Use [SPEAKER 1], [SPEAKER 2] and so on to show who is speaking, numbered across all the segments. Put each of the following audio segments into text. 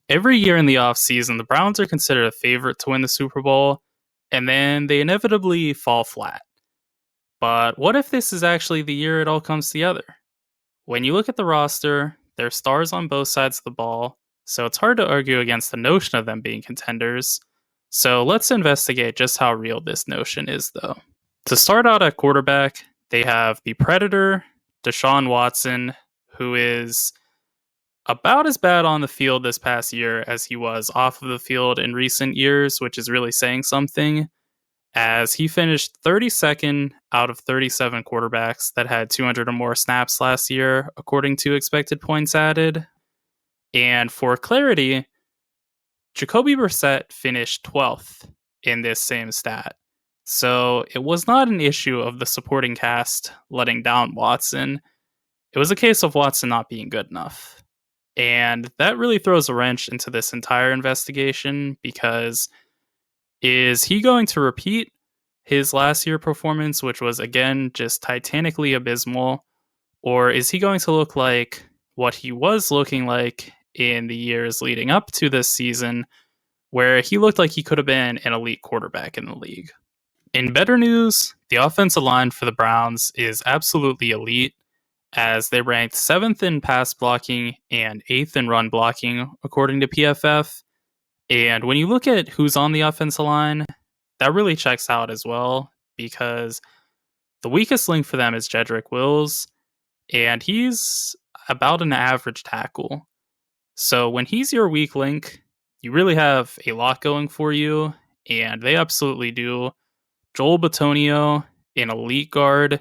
[SPEAKER 1] Every year in the offseason, the Browns are considered a favorite to win the Super Bowl, and then they inevitably fall flat. But what if this is actually the year it all comes together? When you look at the roster, there are stars on both sides of the ball, so it's hard to argue against the notion of them being contenders. So let's investigate just how real this notion is, though. To start out at quarterback, they have the Predator, Deshaun Watson, who is about as bad on the field this past year as he was off of the field in recent years, which is really saying something, as he finished 32nd out of 37 quarterbacks that had 200 or more snaps last year, according to expected points added. And for clarity, Jacoby Brissett finished 12th in this same stat. So it was not an issue of the supporting cast letting down Watson. It was a case of Watson not being good enough. And that really throws a wrench into this entire investigation because is he going to repeat his last year performance, which was again just titanically abysmal, or is he going to look like what he was looking like in the years leading up to this season, where he looked like he could have been an elite quarterback in the league? In better news, the offensive line for the Browns is absolutely elite, as they ranked 7th in pass blocking and 8th in run blocking, according to PFF. And when you look at who's on the offensive line, that really checks out as well, because the weakest link for them is Jedrick Wills, and he's about an average tackle. So when he's your weak link, you really have a lot going for you, and they absolutely do. Joel Bitonio, an elite guard,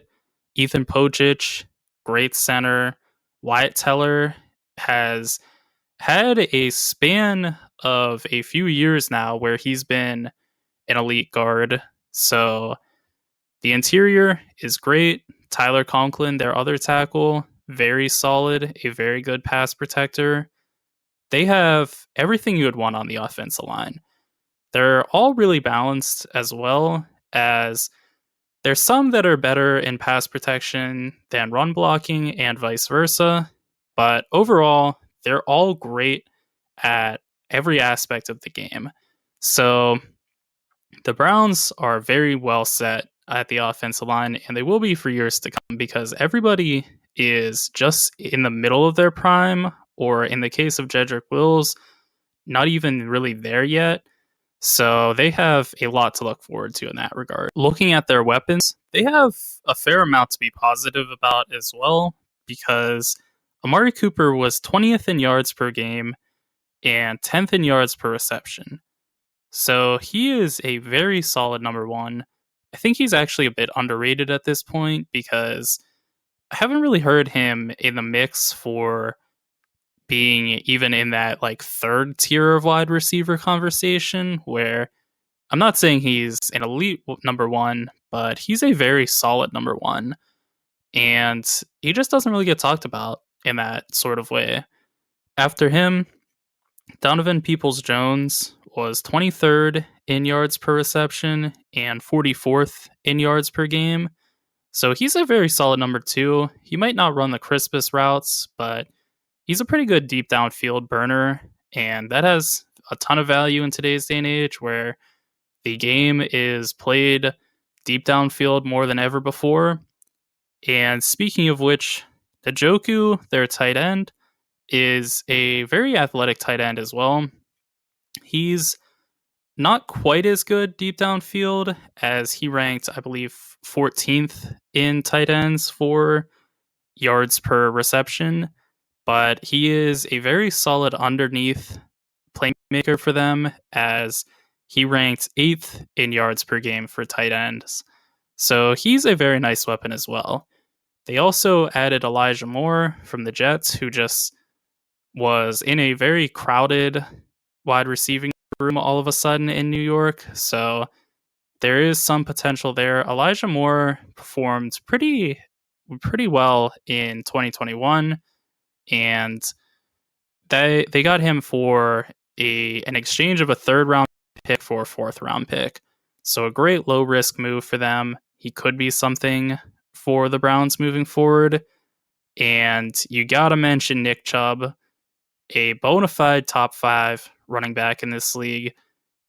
[SPEAKER 1] Ethan Pocic, great center, Wyatt Teller has had a span of a few years now where he's been an elite guard. So the interior is great. Tyler Conklin, their other tackle, very solid, a very good pass protector. They have everything you would want on the offensive line. They're all really balanced, as well as there's some that are better in pass protection than run blocking and vice versa. But overall, they're all great at every aspect of the game. So the Browns are very well set at the offensive line, and they will be for years to come because everybody is just in the middle of their prime, or in the case of Jedrick Wills, not even really there yet. So they have a lot to look forward to in that regard. Looking at their weapons, they have a fair amount to be positive about as well, because Amari Cooper was 20th in yards per game and 10th in yards per reception. So he is a very solid number one. I think he's actually a bit underrated at this point because I haven't really heard him in the mix for being even in that like third tier of wide receiver conversation, where I'm not saying he's an elite number one, but he's a very solid number one. And he just doesn't really get talked about in that sort of way. After him, Donovan Peoples-Jones was 23rd in yards per reception and 44th in yards per game. So he's a very solid number two. He might not run the crispest routes, but he's a pretty good deep downfield burner, and that has a ton of value in today's day and age where the game is played deep downfield more than ever before. And speaking of which, Njoku, their tight end, is a very athletic tight end as well. He's not quite as good deep downfield, as he ranked, I believe, 14th in tight ends for yards per reception, but he is a very solid underneath playmaker for them, as he ranked 8th in yards per game for tight ends. So he's a very nice weapon as well. They also added Elijah Moore from the Jets, who just was in a very crowded wide receiving room all of a sudden in New York. So there is some potential there. Elijah Moore performed pretty well in 2021, and they got him for an exchange of a third round pick for a fourth round pick. So a great low risk move for them. He could be something for the Browns moving forward. And you gotta mention Nick Chubb. a bona fide top 5 running back in this league,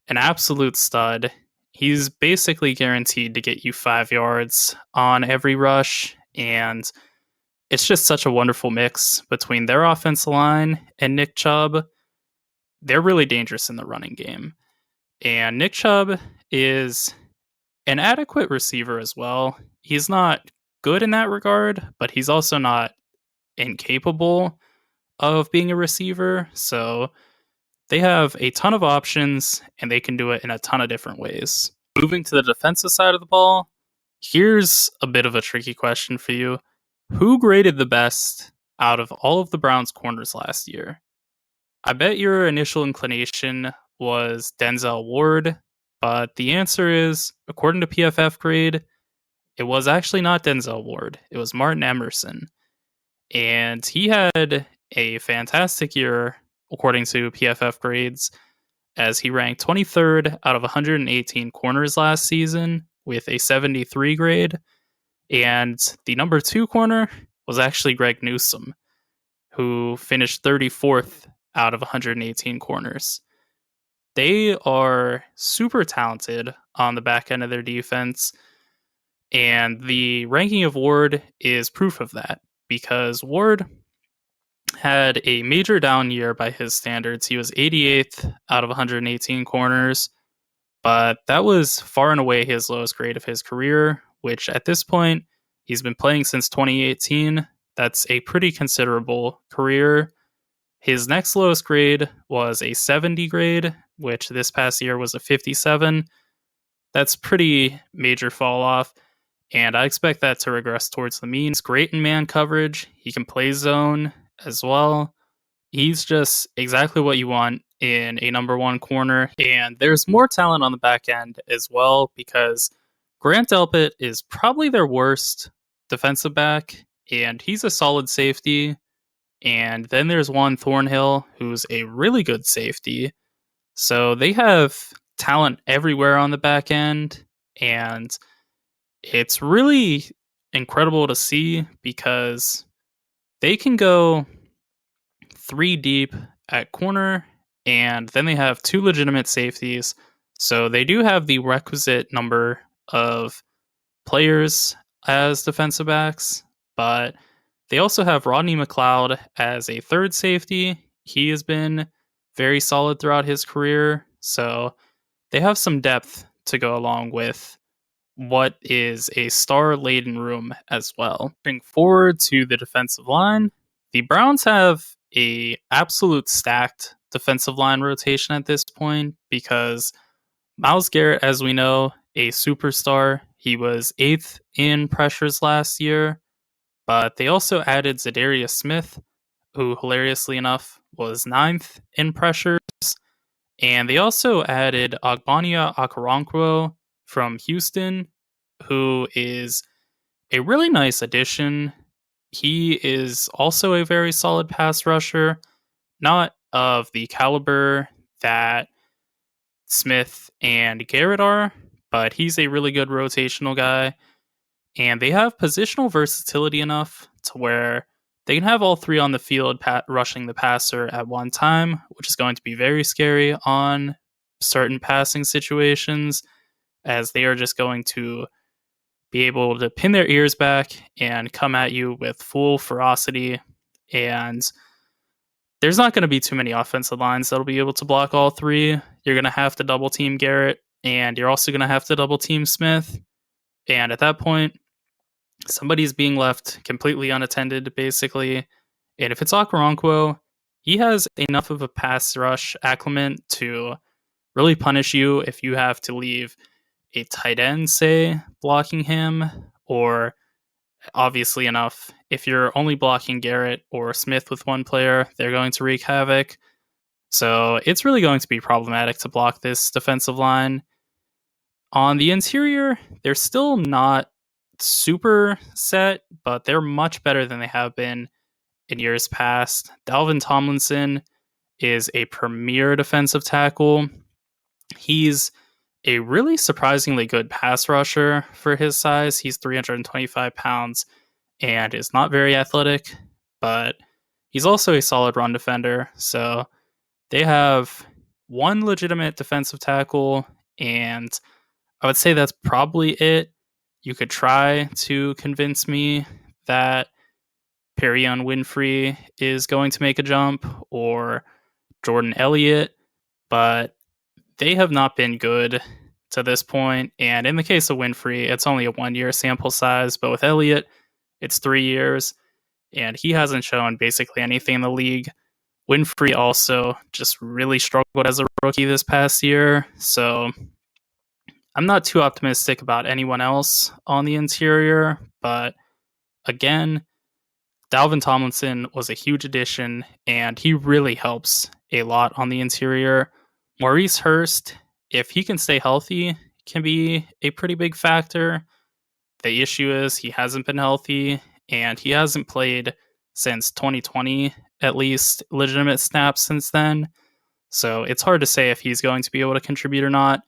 [SPEAKER 1] an absolute stud. He's basically guaranteed to get you 5 yards on every rush, and it's just such a wonderful mix between their offensive line and Nick Chubb. They're really dangerous in the running game. And Nick Chubb is an adequate receiver as well. He's not good in that regard, but he's also not incapable of being a receiver. So they have a ton of options, and they can do it in a ton of different ways. Moving to the defensive side of the ball, here's a bit of a tricky question for you. Who graded the best out of all of the Browns' corners last year? I bet your initial inclination was Denzel Ward, but the answer is, according to PFF grade, it was actually not Denzel Ward. It was Martin Emerson. And he had a fantastic year, according to PFF grades, as he ranked 23rd out of 118 corners last season with a 73 grade. And the number 2 corner was actually Greg Newsome, who finished 34th out of 118 corners. They are super talented on the back end of their defense, and the ranking of Ward is proof of that, because Ward had a major down year by his standards. He was 88th out of 118 corners, but that was far and away his lowest grade of his career, which at this point, he's been playing since 2018. That's a pretty considerable career. His next lowest grade was a 70 grade, which this past year was a 57. That's pretty major fall off, and I expect that to regress towards the mean. He's great in man coverage. He can play zone as well. He's just exactly what you want in a number 1 corner, and there's more talent on the back end as well, because Grant Delpit is probably their worst defensive back, and he's a solid safety. And then there's Juan Thornhill, who's a really good safety. So they have talent everywhere on the back end, and it's really incredible to see, because they can go 3 deep at corner, and then they have 2 legitimate safeties. So they do have the requisite number of players as defensive backs, but they also have Rodney McLeod as a 3rd safety. He has been very solid throughout his career, so they have some depth to go along with what is a star-laden room as well. Moving forward to the defensive line, the Browns have a absolute stacked defensive line rotation at this point, because Myles Garrett, as we know, a superstar. He was 8th in pressures last year, but they also added Zadarius Smith, who hilariously enough was 9th in pressures. And they also added Ogbonnia Okoronkwo from Houston, who is a really nice addition. He is also a very solid pass rusher, not of the caliber that Smith and Garrett are, but he's a really good rotational guy. And they have positional versatility enough to where they can have all 3 on the field rushing the passer at one time, which is going to be very scary on certain passing situations, as they are just going to be able to pin their ears back and come at you with full ferocity. And there's not going to be too many offensive lines that'll be able to block all 3. You're going to have to double team Garrett, and you're also going to have to double team Smith. And at that point, somebody's being left completely unattended, basically. And if it's Okoronkwo, he has enough of a pass rush acclimate to really punish you if you have to leave a tight end, say, blocking him, or obviously enough, if you're only blocking Garrett or Smith with one player, they're going to wreak havoc. So it's really going to be problematic to block this defensive line. On the interior, they're still not super set, but they're much better than they have been in years past. Dalvin Tomlinson is a premier defensive tackle. He's a really surprisingly good pass rusher for his size. He's 325 pounds and is not very athletic, but He's also a solid run defender. So they have one legitimate defensive tackle, and I would say that's probably it. You could try to convince me that Perion Winfrey is going to make a jump or Jordan Elliott, but they have not been good to this point. And in the case of Winfrey, it's only a 1-year sample size, but with Elliott, it's 3 years, and he hasn't shown basically anything in the league. Winfrey also just really struggled as a rookie this past year, so I'm not too optimistic about anyone else on the interior, but again, Dalvin Tomlinson was a huge addition, and he really helps a lot on the interior. Maurice Hurst, if he can stay healthy, can be a pretty big factor. The issue is he hasn't been healthy, and he hasn't played since 2020, at least legitimate snaps since then. So it's hard to say if he's going to be able to contribute or not.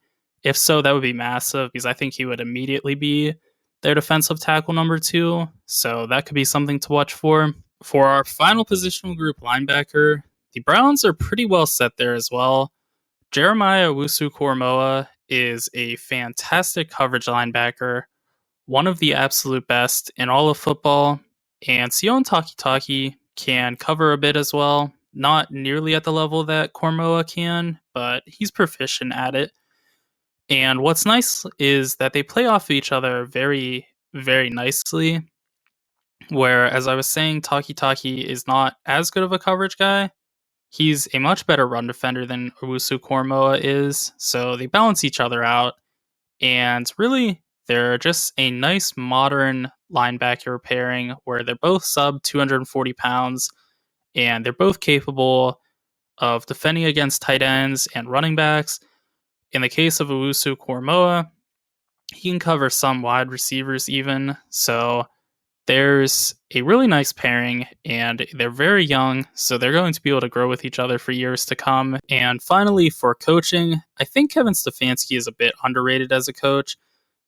[SPEAKER 1] If so, that would be massive, because I think he would immediately be their defensive tackle number 2. So that could be something to watch for. For our final positional group, linebacker, the Browns are pretty well set there as well. Jeremiah Owusu-Koramoah is a fantastic coverage linebacker, one of the absolute best in all of football, and Sione Takitaki can cover a bit as well. Not nearly at the level that Koramoah can, but he's proficient at it. And what's nice is that they play off of each other very, very nicely. Where, as I was saying, Takitaki is not as good of a coverage guy. He's a much better run defender than Owusu-Koramoah is, so they balance each other out. And really, they're just a nice modern linebacker pairing where they're both sub 240 pounds, and they're both capable of defending against tight ends and running backs. In the case of Owusu-Koramoah, he can cover some wide receivers even, so there's a really nice pairing, and they're very young, so they're going to be able to grow with each other for years to come. And finally, for coaching, I think Kevin Stefanski is a bit underrated as a coach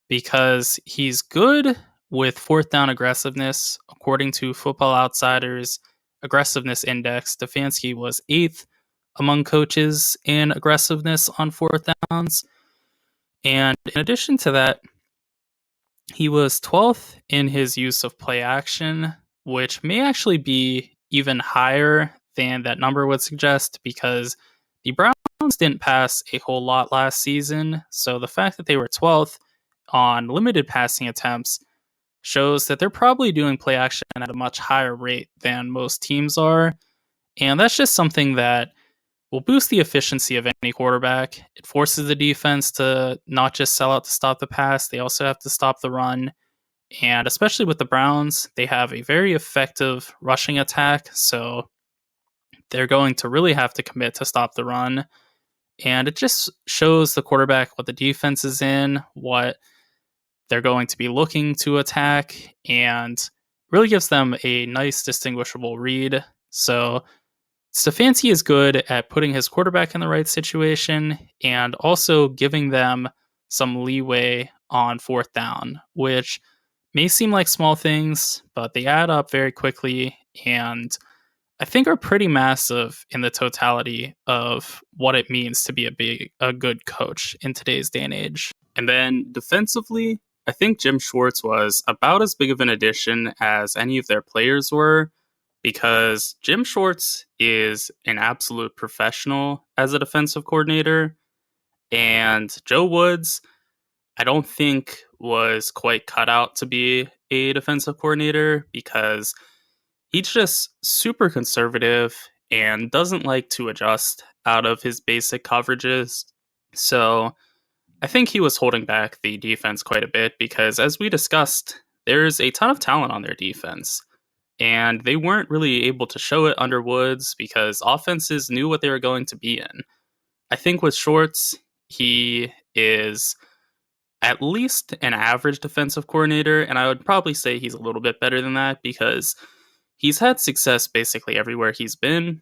[SPEAKER 1] because he's good with fourth down aggressiveness. According to Football Outsiders aggressiveness index, Stefanski was 8th among coaches in aggressiveness on fourth downs. And in addition to that, he was 12th in his use of play action, which may actually be even higher than that number would suggest because the Browns didn't pass a whole lot last season. So the fact that they were 12th on limited passing attempts shows that they're probably doing play action at a much higher rate than most teams are. And that's just something that will boost the efficiency of any quarterback. It forces the defense to not just sell out to stop the pass, they also have to stop the run. And especially with the Browns, they have a very effective rushing attack, so they're going to really have to commit to stop the run. And it just shows the quarterback what the defense is in, what they're going to be looking to attack, and really gives them a nice distinguishable read. So Stefanski is good at putting his quarterback in the right situation and also giving them some leeway on fourth down, which may seem like small things, but they add up very quickly and I think are pretty massive in the totality of what it means to be a good coach in today's day and age. And then defensively, I think Jim Schwartz was about as big of an addition as any of their players were, because Jim Schwartz is an absolute professional as a defensive coordinator, and Joe Woods, I don't think was quite cut out to be a defensive coordinator because he's just super conservative and doesn't like to adjust out of his basic coverages. So I think he was holding back the defense quite a bit because, as we discussed, there's a ton of talent on their defense. And they weren't really able to show it under Woods because offenses knew what they were going to be in. I think with Schwartz, he is at least an average defensive coordinator, and I would probably say he's a little bit better than that because he's had success basically everywhere he's been.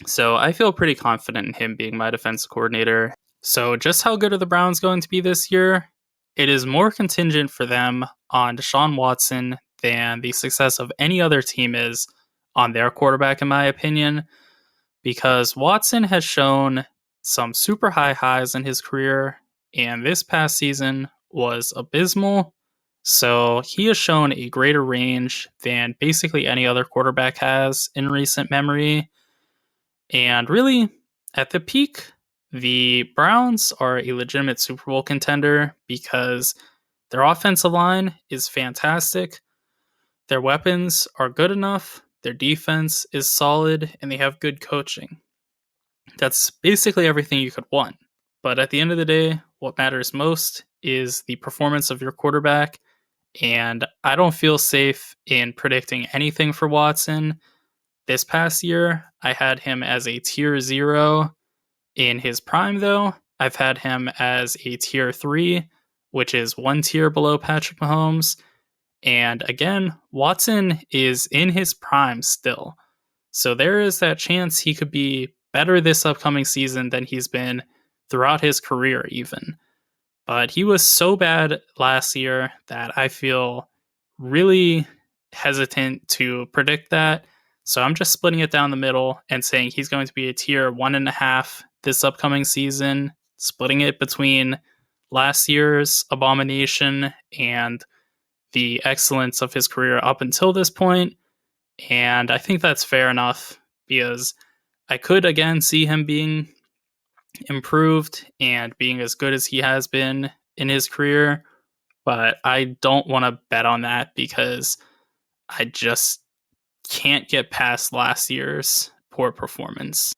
[SPEAKER 1] So I feel pretty confident in him being my defensive coordinator. So just how good are the Browns going to be this year? It is more contingent for them on Deshaun Watson than the success of any other team is on their quarterback, in my opinion, because Watson has shown some super high highs in his career, and this past season was abysmal. So he has shown a greater range than basically any other quarterback has in recent memory. And really, at the peak, the Browns are a legitimate Super Bowl contender because their offensive line is fantastic. Their weapons are good enough. Their defense is solid, and they have good coaching. That's basically everything you could want. But at the end of the day, what matters most is the performance of your quarterback. And I don't feel safe in predicting anything for Watson. This past year, I had him as a tier 0. In his prime, though, I've had him as a tier 3, which is one tier below Patrick Mahomes. And again, Watson is in his prime still. So there is that chance he could be better this upcoming season than he's been throughout his career, even. But he was so bad last year that I feel really hesitant to predict that. So I'm just splitting it down the middle and saying he's going to be a tier 1.5 this upcoming season, splitting it between last year's abomination and the excellence of his career up until this point. And I think that's fair enough because I could again see him being improved and being as good as he has been in his career, but I don't want to bet on that because I just can't get past last year's poor performance.